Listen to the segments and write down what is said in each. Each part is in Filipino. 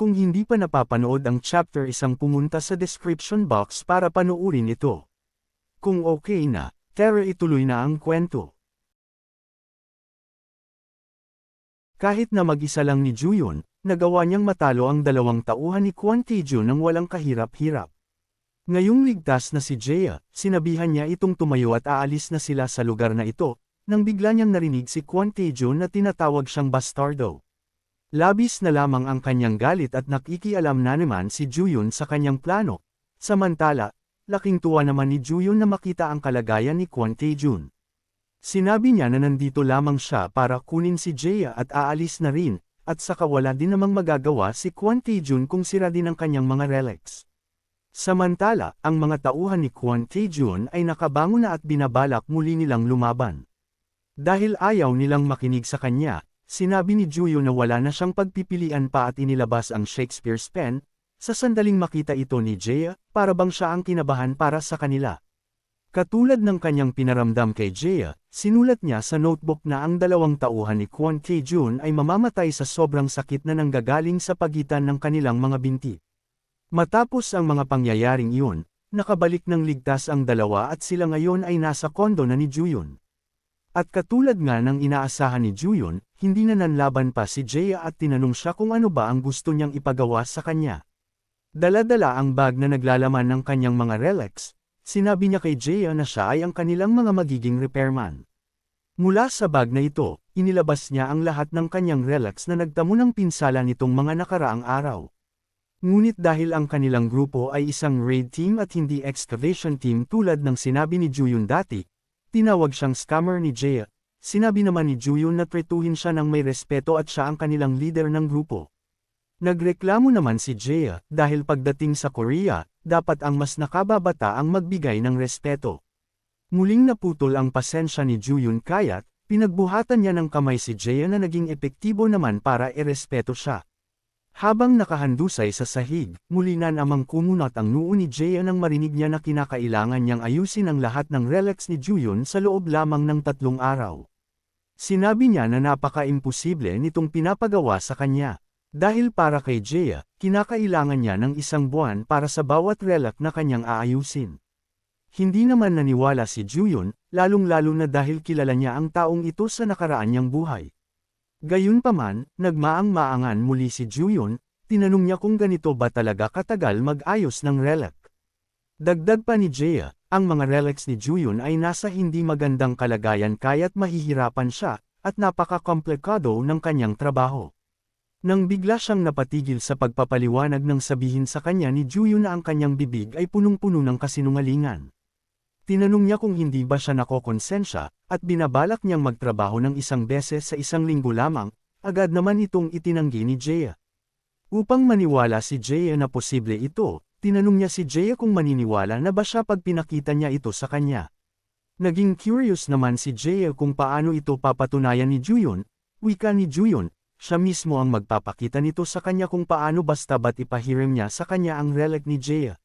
Kung hindi pa napapanood ang chapter isang pumunta sa description box para panoorin ito. Kung okay na, tara ituloy na ang kwento. Kahit na mag-isa lang ni Juyon, nagawa niyang matalo ang dalawang tauhan ni Kwon Tae-jun nang walang kahirap-hirap. Ngayong ligtas na si Jae, sinabihan niya itong tumayo at aalis na sila sa lugar na ito, nang bigla niyang narinig si Kwon Tae-jun na tinatawag siyang bastardo. Labis na lamang ang kanyang galit at nakikialam na naman si Juyon sa kanyang plano. Samantala, laking tuwa naman ni Juyon na makita ang kalagayan ni Kwon Tae-jun. Sinabi niya na nandito lamang siya para kunin si Jae at aalis na rin, at saka wala din namang magagawa si Kwon Tae-jun kung sira din ang kanyang mga relics. Samantala, ang mga tauhan ni Kwon Tae-jun ay nakabangon na at binabalak muli nilang lumaban. Dahil ayaw nilang makinig sa kanya, sinabi ni Juyon na wala na siyang pagpipilian pa at inilabas ang Shakespeare's pen, sa sandaling makita ito ni Jae, para bang siya ang kinabahan para sa kanila. Katulad ng kanyang pinaramdam kay Jae, sinulat niya sa notebook na ang dalawang tauhan ni Kwon Tae-jun ay mamamatay sa sobrang sakit na nanggagaling sa pagitan ng kanilang mga binti. Matapos ang mga pangyayaring iyon, nakabalik ng ligtas ang dalawa at sila ngayon ay nasa kondo na ni Juyon. At katulad nga ng inaasahan ni Juyon, hindi na nanlaban pa si Jae at tinanong siya kung ano ba ang gusto niyang ipagawa sa kanya. Dala-dala ang bag na naglalaman ng kanyang mga relics, sinabi niya kay Jae na siya ay ang kanilang mga magiging repairman. Mula sa bag na ito, inilabas niya ang lahat ng kanyang relics na nagtamo ng pinsala nitong mga nakaraang araw. Ngunit dahil ang kanilang grupo ay isang raid team at hindi excavation team tulad ng sinabi ni Juyon dati, tinawag siyang scammer ni Jae. Sinabi naman ni Juyon na tretuhin siya ng may respeto at siya ang kanilang leader ng grupo. Nagreklamo naman si Jae, dahil pagdating sa Korea, dapat ang mas nakababata ang magbigay ng respeto. Muling naputol ang pasensya ni Juyon kaya't, pinagbuhatan niya ng kamay si Jae na naging epektibo naman para irespeto siya. Habang nakahandusay sa sahig, muli na namang kumunat ang noo ni Jae nang marinig niya na kinakailangan niyang ayusin ang lahat ng relics ni Juyon sa loob lamang ng 3 araw. Sinabi niya na napaka-imposible nitong pinapagawa sa kanya. Dahil para kay Jae, kinakailangan niya ng 1 buwan para sa bawat relic na kanyang aayusin. Hindi naman naniwala si Juyon, lalong-lalo na dahil kilala niya ang taong ito sa nakaraan niyang buhay. Gayunpaman, nagmaang-maangan muli si Juyon, tinanong niya kung ganito ba talaga katagal mag-ayos ng relic. Dagdag pa ni Jae, ang mga relics ni Juyon ay nasa hindi magandang kalagayan kaya't mahihirapan siya, at napaka-komplikado ng kanyang trabaho. Nang bigla siyang napatigil sa pagpapaliwanag nang sabihin sa kanya ni Juyon na ang kanyang bibig ay punong-puno ng kasinungalingan. Tinanong niya kung hindi ba siya nakokonsensya, at binabalak niyang magtrabaho ng 1 beses sa 1 linggo lamang, agad naman itong itinanggi ni Jae. Upang maniwala si Jae na posible ito, tinanong niya si Jae kung maniniwala na ba siya pag pinakita niya ito sa kanya. Naging curious naman si Jae kung paano ito papatunayan ni Juyon, wika ni Juyon. Siya mismo ang magpapakita nito sa kanya kung paano basta ba't ipahiram niya sa kanya ang relic ni Jae.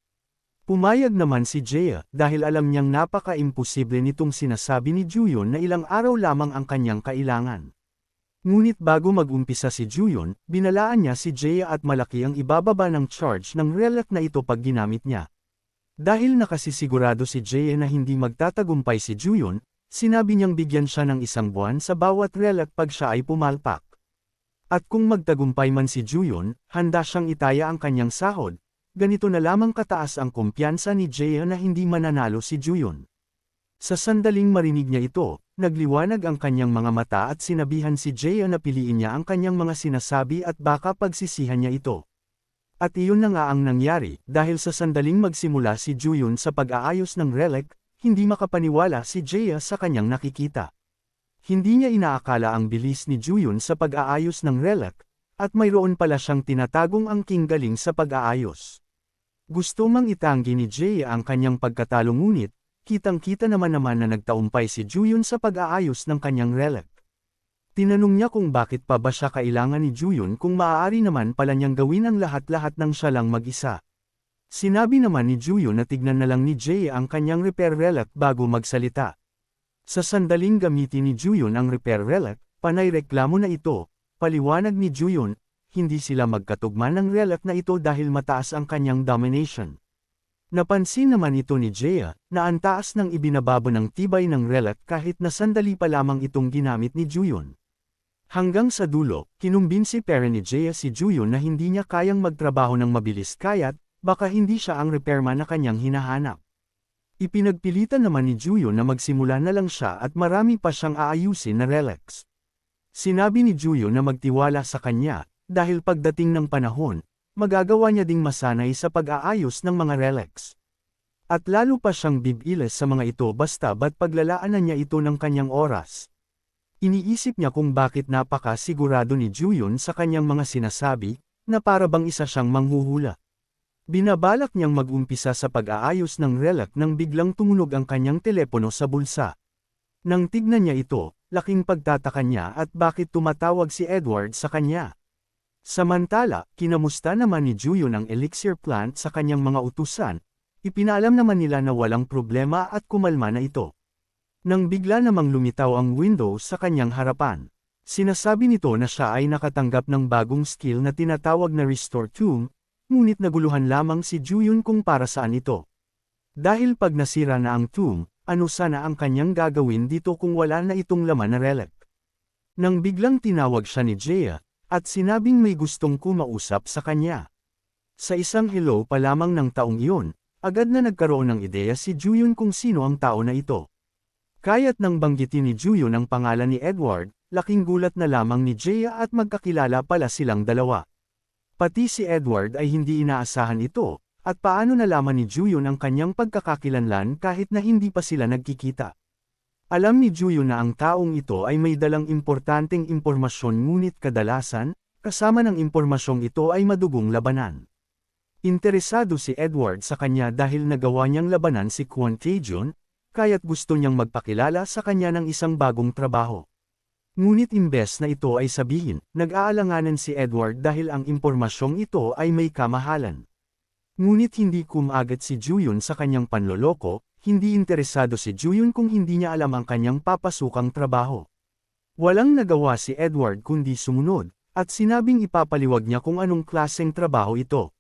Pumayag naman si Jae, dahil alam niyang napaka-imposible nitong sinasabi ni Juyon na ilang araw lamang ang kanyang kailangan. Ngunit bago mag-umpisa si Juyon, binalaan niya si Jae at malaki ang ibababa ng charge ng relic na ito pag ginamit niya. Dahil nakasisigurado si Jae na hindi magtatagumpay si Juyon, sinabi niyang bigyan siya ng 1 buwan sa bawat relic pag siya ay pumalpak. At kung magtagumpay man si Juyon, handa siyang itaya ang kanyang sahod. Ganito na lamang kataas ang kumpiyansa ni Jae na hindi mananalo si Juyon. Sa sandaling marinig niya ito, nagliwanag ang kanyang mga mata at sinabihan si Jae na piliin niya ang kanyang mga sinasabi at baka pagsisihan niya ito. At iyon na nga ang nangyari, dahil sa sandaling magsimula si Juyon sa pag-aayos ng relic, hindi makapaniwala si Jae sa kanyang nakikita. Hindi niya inaakala ang bilis ni Juyon sa pag-aayos ng relic, at mayroon pala siyang tinatagong angking galing sa pag-aayos. Gusto mang itanggi ni Jae ang kanyang pagkatalo ngunit, kitang-kita naman na nagtaumpay si Juyon sa pag-aayos ng kanyang relic. Tinanong niya kung bakit pa ba siya kailangan ni Juyon kung maaari naman pala niyang gawin ang lahat-lahat ng siya lang mag-isa. Sinabi naman ni Juyon na tignan na lang ni Jae ang kanyang repair relic bago magsalita. Sa sandaling gamitin ni Juyon ang repair relic, panay reklamo na ito, paliwanag ni Juyon, hindi sila magkatugma ng relic na ito dahil mataas ang kanyang domination. Napansin naman ito ni Jaya, na ang taas ng ibinababo ng tibay ng relic kahit na sandali pa lamang itong ginamit ni Juyun. Hanggang sa dulo, kinumbinsi pera ni Jaya si Juyun na hindi niya kayang magtrabaho ng mabilis kaya't, baka hindi siya ang repairman na kanyang hinahanap. Ipinagpilitan naman ni Juyun na magsimula na lang siya at marami pa siyang aayusin na relics. Sinabi ni Juyun na magtiwala sa kanya, dahil pagdating ng panahon, magagawa niya ding masanay sa pag-aayos ng mga relics. At lalo pa siyang bibilis sa mga ito basta ba't paglalaanan niya ito ng kanyang oras. Iniisip niya kung bakit napaka-sigurado ni Juyun sa kanyang mga sinasabi, na para bang isa siyang manghuhula. Binabalak niyang mag-umpisa sa pag-aayos ng relic nang biglang tumunog ang kanyang telepono sa bulsa. Nang tignan niya ito, laking pagtataka niya at bakit tumatawag si Edward sa kanya. Samantala, kinamusta naman ni Juyun ang elixir plant sa kanyang mga utusan, ipinaalam naman nila na walang problema at kumalma na ito. Nang bigla namang lumitaw ang window sa kanyang harapan. Sinasabi nito na siya ay nakatanggap ng bagong skill na tinatawag na Restore Tomb, ngunit naguluhan lamang si Juyun kung para saan ito. Dahil pag nasira na ang tomb, ano sana ang kanyang gagawin dito kung wala na itong laman na relic. Nang biglang tinawag siya ni Jaya, at sinabing may gustong kumausap sa kanya. Sa isang hello pa lamang ng taong iyon, agad na nagkaroon ng ideya si Juyun kung sino ang tao na ito. Kaya't nang banggitin ni Juyun ang pangalan ni Edward, laking gulat na lamang ni Jaya at magkakilala pala silang dalawa. Pati si Edward ay hindi inaasahan ito, at paano nalaman ni Juyun ang kanyang pagkakakilanlan kahit na hindi pa sila nagkikita. Alam ni Juyun na ang taong ito ay may dalang importanteng impormasyon ngunit kadalasan, kasama ng impormasyong ito ay madugong labanan. Interesado si Edward sa kanya dahil nagawa niyang labanan si Kwon Tae-jun, kaya't gusto niyang magpakilala sa kanya ng isang bagong trabaho. Ngunit imbes na ito ay sabihin, nag-aalanganan si Edward dahil ang impormasyong ito ay may kamahalan. Ngunit hindi kumagat si Juyun sa kanyang panloloko, hindi interesado si Juyun kung hindi niya alam ang kanyang papasukang trabaho. Walang nagawa si Edward kundi sumunod, at sinabing ipapaliwag niya kung anong klaseng trabaho ito.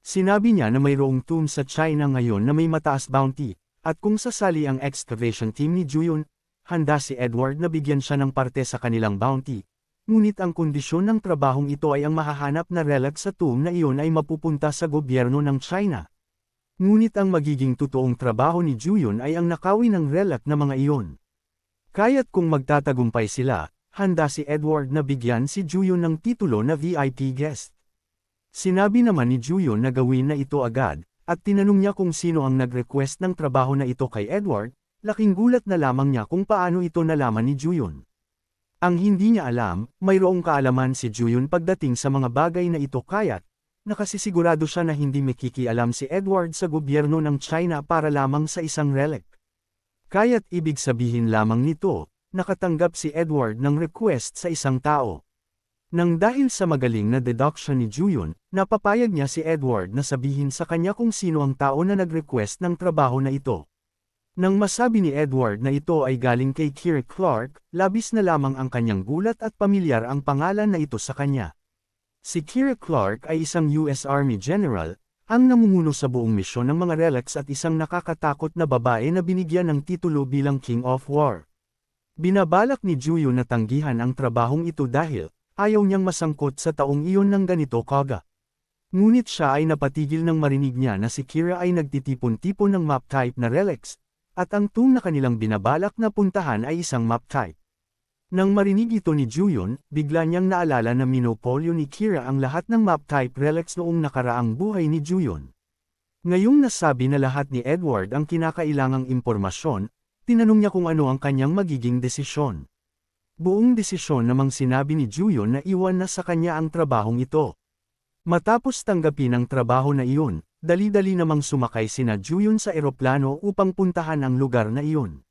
Sinabi niya na mayroong tomb sa China ngayon na may mataas bounty, at kung sasali ang excavation team ni Juyun, handa si Edward na bigyan siya ng parte sa kanilang bounty. Ngunit ang kondisyon ng trabahong ito ay ang mahahanap na relic sa tomb na iyon ay mapupunta sa gobyerno ng China. Ngunit ang magiging totoong trabaho ni Juyun ay ang nakawin ng relic na mga iyon. Kaya't kung magtatagumpay sila, handa si Edward na bigyan si Juyun ng titulo na VIP guest. Sinabi naman ni Juyun na gawin na ito agad, at tinanong niya kung sino ang nag-request ng trabaho na ito kay Edward, laking gulat na lamang niya kung paano ito nalaman ni Juyun. Ang hindi niya alam, mayroong kaalaman si Juyun pagdating sa mga bagay na ito kaya't, nakasisigurado siya na hindi makikialam si Edward sa gobyerno ng China para lamang sa isang relic. Kaya't ibig sabihin lamang nito, nakatanggap si Edward ng request sa isang tao. Nang dahil sa magaling na deduction ni Juyun, napapayag niya si Edward na sabihin sa kanya kung sino ang tao na nag-request ng trabaho na ito. Nang masabi ni Edward na ito ay galing kay Kira Clark, labis na lamang ang kanyang gulat at pamilyar ang pangalan na ito sa kanya. Si Kira Clark ay isang US Army General, ang namumuno sa buong misyon ng mga relics at isang nakakatakot na babae na binigyan ng titulo bilang King of War. Binabalak ni Juyun na tanggihan ang trabahong ito dahil, ayaw niyang masangkot sa taong iyon ng ganito kaga. Ngunit siya ay napatigil nang marinig niya na si Kira ay nagtitipon-tipon ng map type na relics, at ang tomb na kanilang binabalak na puntahan ay isang map type. Nang marinig ito ni Juyun, bigla niyang naalala na minopolyo ni Kira ang lahat ng map type relics noong nakaraang buhay ni Juyun. Ngayong nasabi na lahat ni Edward ang kinakailangang impormasyon, tinanong niya kung ano ang kanyang magiging desisyon. Buong desisyon namang sinabi ni Juyun na iwan na sa kanya ang trabahong ito. Matapos tanggapin ang trabaho na iyon, dali-dali namang sumakay sina Juyun sa eroplano upang puntahan ang lugar na iyon.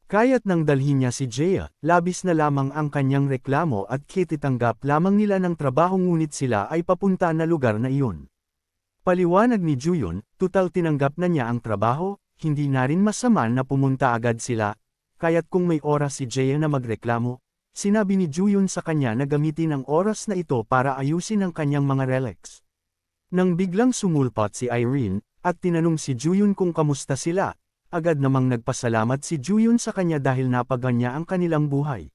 Kaya't nang dalhin niya si Jaya, labis na lamang ang kanyang reklamo at kititanggap lamang nila ng trabaho ngunit sila ay papunta na lugar na iyon. Paliwanag ni Juyun, tutal tinanggap na niya ang trabaho, hindi na rin masama na pumunta agad sila, kaya't kung may oras si Jaya na magreklamo, sinabi ni Juyun sa kanya na gamitin ang oras na ito para ayusin ang kanyang mga relics. Nang biglang sumulpot si Irene, at tinanong si Juyun kung kamusta sila, agad namang nagpasalamat si Juyun sa kanya dahil napaganya ang kanilang buhay.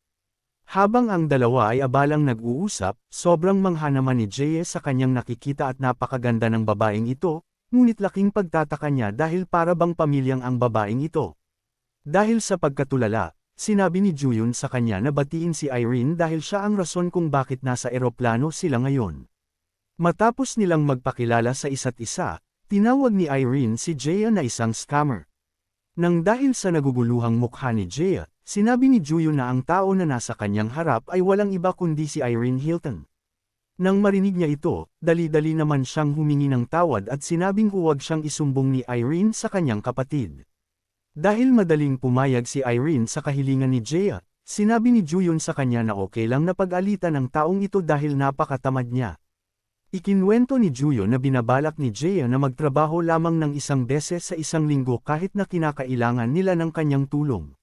Habang ang dalawa ay abalang nag-uusap, sobrang mangha naman ni Jae sa kanyang nakikita at napakaganda ng babaeng ito, ngunit laking pagtataka niya dahil para bang pamilyang ang babaeng ito. Dahil sa pagkatulala, sinabi ni Juyun sa kanya na batiin si Irene dahil siya ang rason kung bakit nasa eroplano sila ngayon. Matapos nilang magpakilala sa isa't isa, tinawag ni Irene si Jae na isang scammer. Nang dahil sa naguguluhang mukha ni Jae, sinabi ni Juyun na ang tao na nasa kanyang harap ay walang iba kundi si Irene Hilton. Nang marinig niya ito, dali-dali naman siyang humingi ng tawad at sinabing huwag siyang isumbong ni Irene sa kanyang kapatid. Dahil madaling pumayag si Irene sa kahilingan ni Jae, sinabi ni Juyun sa kanya na okay lang na pag-alitan ang taong ito dahil napakatamad niya. Ikinwento ni Juyun na binabalak ni Jae na magtrabaho lamang ng isang beses sa isang linggo kahit na kinakailangan nila ng kanyang tulong.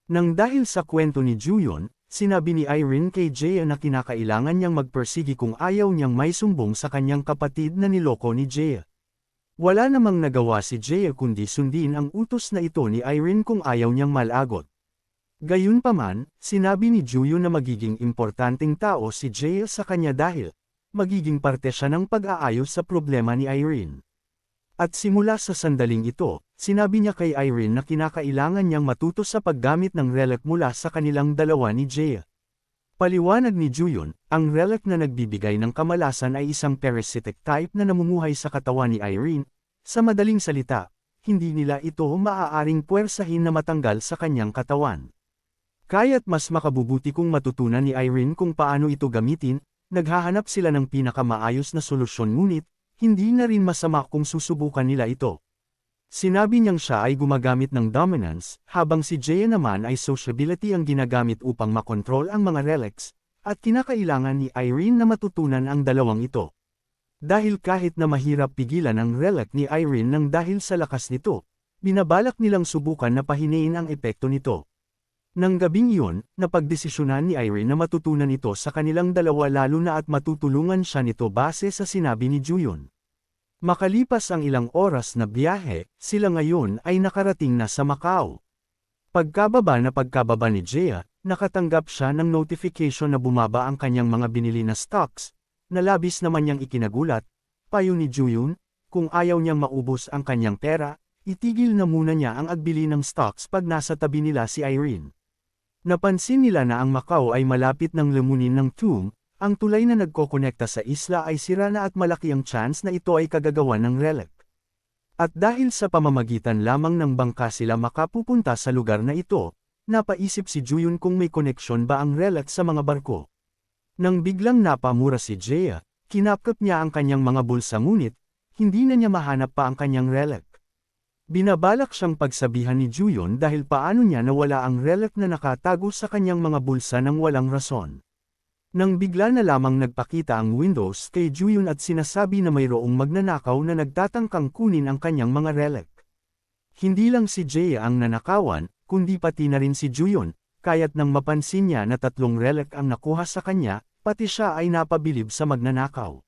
Nang dahil sa kwento ni Juyun, sinabi ni Irene kay Jae na kinakailangan niyang magpersigi kung ayaw niyang may sumbong sa kanyang kapatid na niloko ni Jae. Wala namang nagawa si Jae kundi sundin ang utos na ito ni Irene kung ayaw niyang malagot. Gayunpaman, sinabi ni Juyun na magiging importanteng tao si Jae sa kanya dahil magiging parte siya ng pag-aayos sa problema ni Irene. At simula sa sandaling ito, sinabi niya kay Irene na kinakailangan niyang matuto sa paggamit ng relic mula sa kanilang dalawa ni Jae. Paliwanag ni Juyun, ang relic na nagbibigay ng kamalasan ay isang parasitic type na namumuhay sa katawan ni Irene. Sa madaling salita, hindi nila ito maaaring puwersahin na matanggal sa kanyang katawan. Kaya't mas makabubuti kung matutunan ni Irene kung paano ito gamitin. Naghahanap sila ng pinakamaayos na solusyon ngunit, hindi na rin masama kung susubukan nila ito. Sinabi niyang siya ay gumagamit ng dominance, habang si Jae naman ay sociability ang ginagamit upang makontrol ang mga relics, at kinakailangan ni Irene na matutunan ang dalawang ito. Dahil kahit na mahirap pigilan ang relic ni Irene nang dahil sa lakas nito, binabalak nilang subukan na pahinain ang epekto nito. Nang gabing iyon, napagdesisyonan ni Irene na matutunan ito sa kanilang dalawa lalo na at matutulungan siya nito base sa sinabi ni Juyun. Makalipas ang ilang oras na biyahe, sila ngayon ay nakarating na sa Macau. Pagkababa ni Jae, nakatanggap siya ng notification na bumaba ang kanyang mga binili na stocks, na labis naman niyang ikinagulat. Payo ni Juyun, kung ayaw niyang maubos ang kanyang pera, itigil na muna niya ang agbili ng stocks pag nasa tabi nila si Irene. Napansin nila na ang Macau ay malapit ng lamunin ng tomb, ang tulay na nagkokonekta sa isla ay sira na at malaki ang chance na ito ay kagagawan ng relic. At dahil sa pamamagitan lamang ng bangka sila makapupunta sa lugar na ito, napaisip si Juyun kung may koneksyon ba ang relic sa mga barko. Nang biglang napamura si Jae, kinapkap niya ang kanyang mga bulsa ngunit, hindi na niya mahanap pa ang kanyang relic. Binabalak siyang pagsabihan ni Juyun dahil paano niya nawala ang relic na nakatago sa kanyang mga bulsa nang walang rason. Nang bigla na lamang nagpakita ang Windows kay Juyun at sinasabi na mayroong magnanakaw na nagtatangkang kunin ang kanyang mga relic. Hindi lang si Jae ang nanakawan, kundi pati na rin si Juyun, kaya't nang mapansin niya na 3 relic ang nakuha sa kanya, pati siya ay napabilib sa magnanakaw.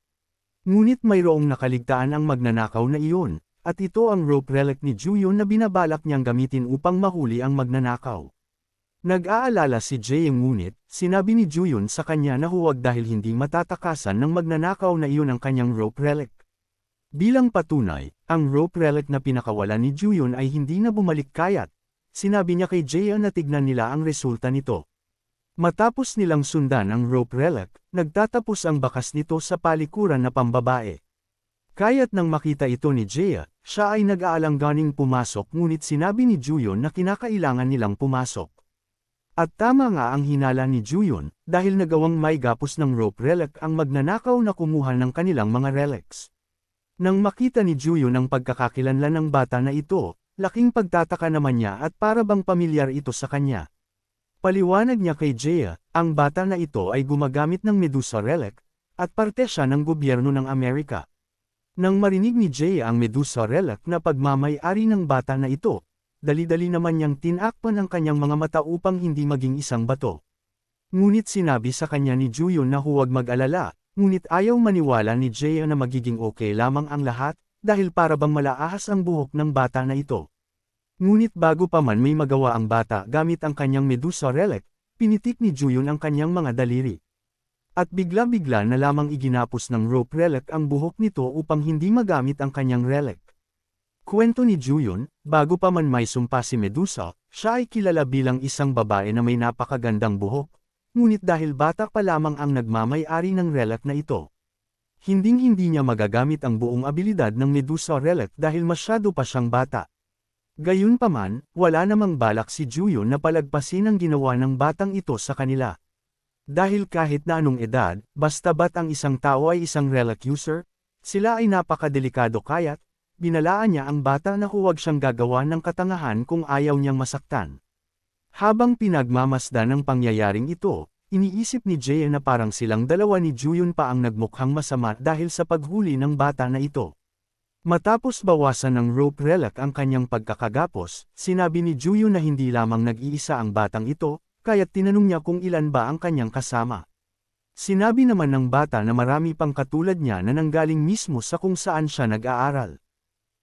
Ngunit mayroong nakaligtaan ang magnanakaw na iyon. At ito ang rope relic ni Juyun na binabalak niyang gamitin upang mahuli ang magnanakaw. Nag-aalala si Jae ngunit, sinabi ni Juyun sa kanya na huwag dahil hindi matatakasan ng magnanakaw na iyon ang kanyang rope relic. Bilang patunay, ang rope relic na pinakawalan ni Juyun ay hindi na bumalik kaya't, sinabi niya kay Jae na tignan nila ang resulta nito. Matapos nilang sundan ang rope relic, nagtatapos ang bakas nito sa palikuran na pambabae. Kaya't nang makita ito ni Jae, siya ay nag-aalangganing pumasok ngunit sinabi ni Juyun na kinakailangan nilang pumasok. At tama nga ang hinala ni Juyun, dahil nagawang may gapos ng rope relic ang magnanakaw na kumuha ng kanilang mga relics. Nang makita ni Juyun ang pagkakakilanlan ng bata na ito, laking pagtataka naman niya at para bang pamilyar ito sa kanya. Paliwanag niya kay Jae, ang bata na ito ay gumagamit ng Medusa relic, at parte siya ng gobyerno ng Amerika. Nang marinig ni Jae ang Medusa relic na pagmamay-ari ng bata na ito, dali-dali naman niyang tinakpan ang kanyang mga mata upang hindi maging isang bato. Ngunit sinabi sa kanya ni Juyun na huwag mag-alala, ngunit ayaw maniwala ni Jae na magiging okay lamang ang lahat, dahil para bang malaahas ang buhok ng bata na ito. Ngunit bago pa man may magawa ang bata gamit ang kanyang Medusa relic, pinitik ni Juyun ang kanyang mga daliri. At bigla-bigla na lamang iginapos ng rope relic ang buhok nito upang hindi magamit ang kanyang relic. Kwento ni Juyun, bago pa man may sumpa si Medusa, siya ay kilala bilang isang babae na may napakagandang buhok, ngunit dahil bata pa lamang ang nagmamay-ari ng relic na ito. Hinding-hindi niya magagamit ang buong abilidad ng Medusa relic dahil masyado pa siyang bata. Gayunpaman, wala namang balak si Juyun na palagpasin ang ginawa ng batang ito sa kanila. Dahil kahit na anong edad, basta't ang isang tao ay isang relic user, sila ay napakadelikado kaya't, binalaan niya ang bata na huwag siyang gagawa ng katangahan kung ayaw niyang masaktan. Habang pinagmamasdan ang pangyayaring ito, iniisip ni Jae na parang silang dalawa ni Juyun pa ang nagmukhang masama dahil sa paghuli ng bata na ito. Matapos bawasan ng rope relic ang kanyang pagkakagapos, sinabi ni Juyun na hindi lamang nag-iisa ang batang ito, kaya't tinanong niya kung ilan ba ang kanyang kasama. Sinabi naman ng bata na marami pang katulad niya na nanggaling mismo sa kung saan siya nag-aaral.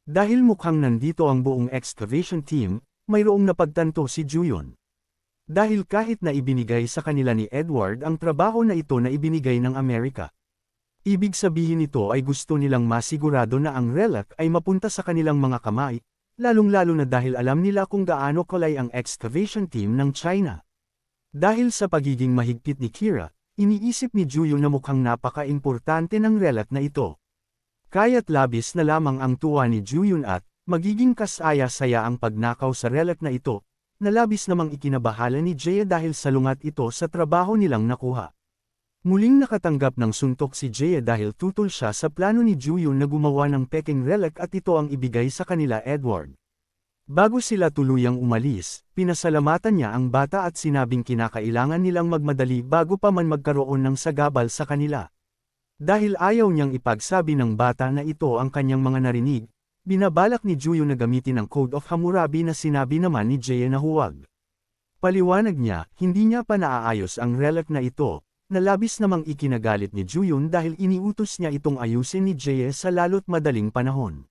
Dahil mukhang nandito ang buong excavation team, mayroong napagtanto si Juyun. Dahil kahit na ibinigay sa kanila ni Edward ang trabaho na ito na ibinigay ng Amerika. Ibig sabihin nito ay gusto nilang masigurado na ang relic ay mapunta sa kanilang mga kamay, lalong-lalo na dahil alam nila kung gaano kalay ang excavation team ng China. Dahil sa pagiging mahigpit ni Kira, iniisip ni Juyun na mukhang napaka-importante ng relic na ito. Kaya't labis na lamang ang tuwa ni Juyun at, magiging kasaya-saya ang pagnakaw sa relic na ito, na labis namang ikinabahala ni Jae dahil salungat ito sa trabaho nilang nakuha. Muling nakatanggap ng suntok si Jae dahil tutol siya sa plano ni Juyun na gumawa ng peking relic at ito ang ibigay sa kanila Edward. Bago sila tuluyang umalis, pinasalamatan niya ang bata at sinabing kinakailangan nilang magmadali bago pa man magkaroon ng sagabal sa kanila. Dahil ayaw niyang ipagsabi ng bata na ito ang kanyang mga narinig, binabalak ni Juyun na gamitin ang Code of Hammurabi na sinabi naman ni Jae na huwag. Paliwanag niya, hindi niya pa naaayos ang relic na ito, na labis namang ikinagalit ni Juyun dahil iniutos niya itong ayusin ni Jae sa lalo't madaling panahon.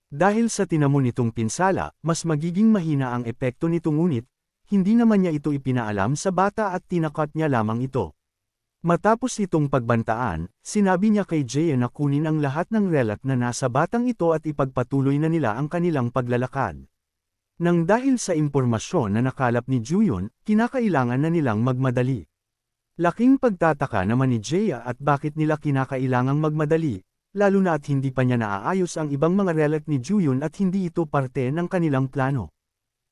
Dahil sa tinamo nitong pinsala, mas magiging mahina ang epekto nito ngunit, hindi naman niya ito ipinaalam sa bata at tinakat niya lamang ito. Matapos itong pagbantaan, sinabi niya kay Jae na kunin ang lahat ng relic na nasa batang ito at ipagpatuloy na nila ang kanilang paglalakad. Nang dahil sa impormasyon na nakalap ni Juyun, kinakailangan na nilang magmadali. Laking pagtataka naman ni Jae at bakit nila kinakailangang magmadali, lalo na at hindi pa niya naaayos ang ibang mga relic ni Juyun at hindi ito parte ng kanilang plano.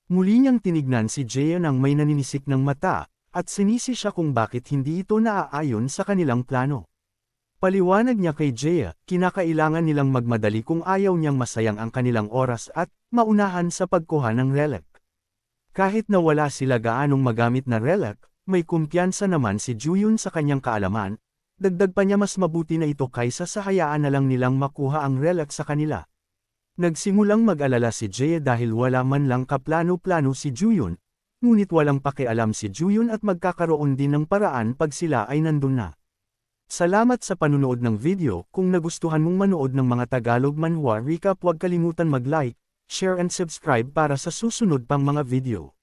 Muli niyang tinignan si Jae nang may naninisik ng mata, at sinisi siya kung bakit hindi ito naaayon sa kanilang plano. Paliwanag niya kay Jae, kinakailangan nilang magmadali kung ayaw niyang masayang ang kanilang oras at maunahan sa pagkuha ng relic. Kahit na wala sila gaanong magamit na relic, may kumpiyansa naman si Juyun sa kanyang kaalaman, dagdag pa niya mas mabuti na ito kaysa sa hayaan na lang nilang makuha ang relic sa kanila. Nagsimulang mag-alala si Jae dahil wala man lang kaplano-plano si Juyun, ngunit walang pakialam si Juyun at magkakaroon din ng paraan pag sila ay nandun na. Salamat sa panunood ng video. Kung nagustuhan mong manood ng mga Tagalog manhwa recap, huwag kalimutan mag-like, share and subscribe para sa susunod pang mga video.